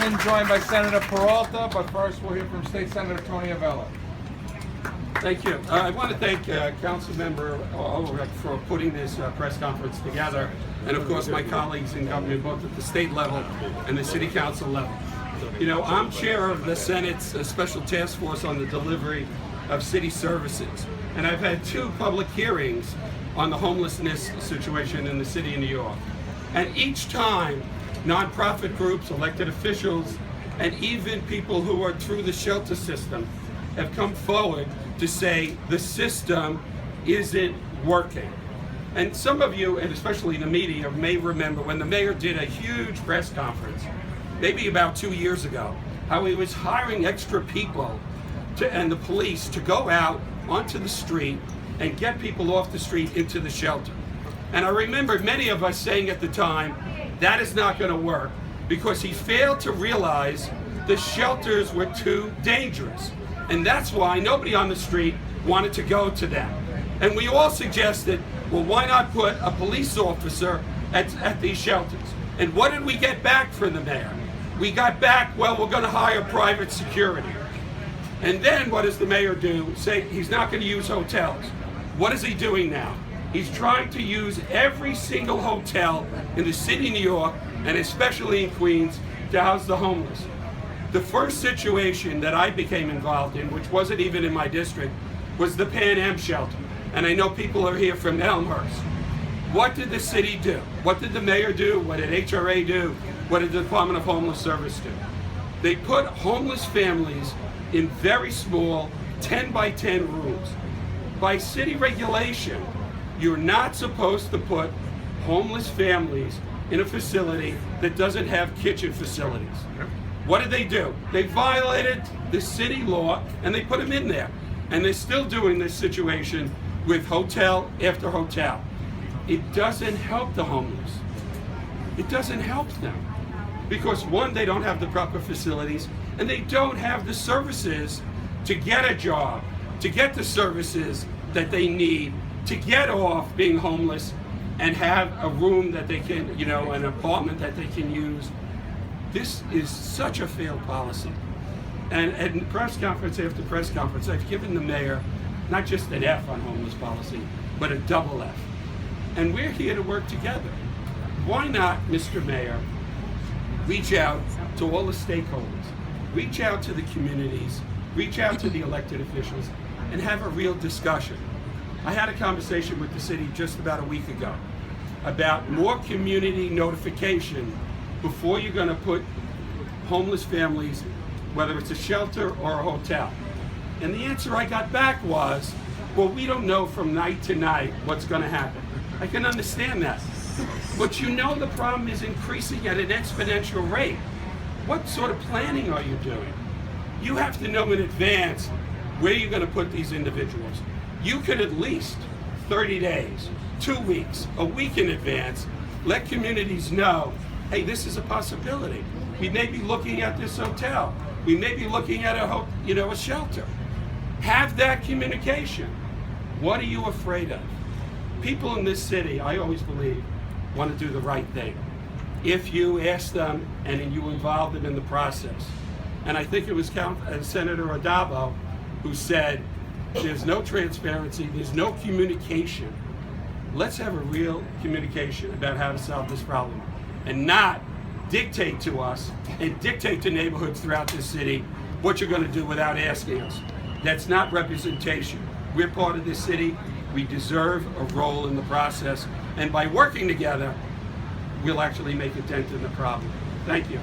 then joined by Senator Peralta, but first we'll hear from State Senator Tony Avella. Thank you. I want to thank Councilmember Ulrich for putting this press conference together, and of course my colleagues in government, both at the state level and the city council level. You know, I'm chair of the Senate's Special Task Force on the delivery of city services, and I've had 2 public hearings on the homelessness situation in the city of New York. And each time, nonprofit groups, elected officials, and even people who are through the shelter system have come forward to say the system isn't working. And some of you, and especially the media, may remember when the mayor did a huge press conference, maybe about 2 years ago, how he was hiring extra people and the police to go out onto the street and get people off the street into the shelter. And I remember many of us saying at the time, that is not going to work, because he failed to realize the shelters were too dangerous. And that's why nobody on the street wanted to go to them. And we all suggested, well, why not put a police officer at these shelters? And what did we get back from the mayor? We got back, well, we're going to hire private security. And then what does the mayor do? Say he's not going to use hotels. What is he doing now? He's trying to use every single hotel in the city of New York, and especially in Queens, to house the homeless. The first situation that I became involved in, which wasn't even in my district, was the Pan Am shelter. And I know people are here from Elmhurst. What did the city do? What did the mayor do? What did HRA do? What did the Department of Homeless Service do? They put homeless families in very small 10 by 10 rooms. By city regulation, you're not supposed to put homeless families in a facility that doesn't have kitchen facilities. What did they do? They violated the city law and they put them in there. And they're still doing this situation with hotel after hotel. It doesn't help the homeless. It doesn't help them. Because one, they don't have the proper facilities, and they don't have the services to get a job, to get the services that they need to get off being homeless and have a room that they can, you know, an apartment that they can use. This is such a failed policy. And at press conference after press conference, I've given the mayor not just an F on homeless policy, but a double F. And we're here to work together. Why not, Mr. Mayor, reach out to all the stakeholders, reach out to the communities, reach out to the elected officials, and have a real discussion. I had a conversation with the city just about a week ago about more community notification before you're going to put homeless families, whether it's a shelter or a hotel. And the answer I got back was, well, we don't know from night to night what's going to happen. I can understand that. But you know the problem is increasing at an exponential rate. What sort of planning are you doing? You have to know in advance where you're going to put these individuals. You could at least 30 days, 2 weeks, a week in advance, let communities know, hey, this is a possibility. We may be looking at this hotel. We may be looking at a shelter. Have that communication. What are you afraid of? People in this city, I always believe, want to do the right thing. If you ask them and you involve them in the process. And I think it was Senator Avella who said, there's no transparency, there's no communication. Let's have a real communication about how to solve this problem and not dictate to us and dictate to neighborhoods throughout this city what you're going to do without asking us. That's not representation. We're part of this city. We deserve a role in the process. And by working together, we'll actually make a dent in the problem. Thank you.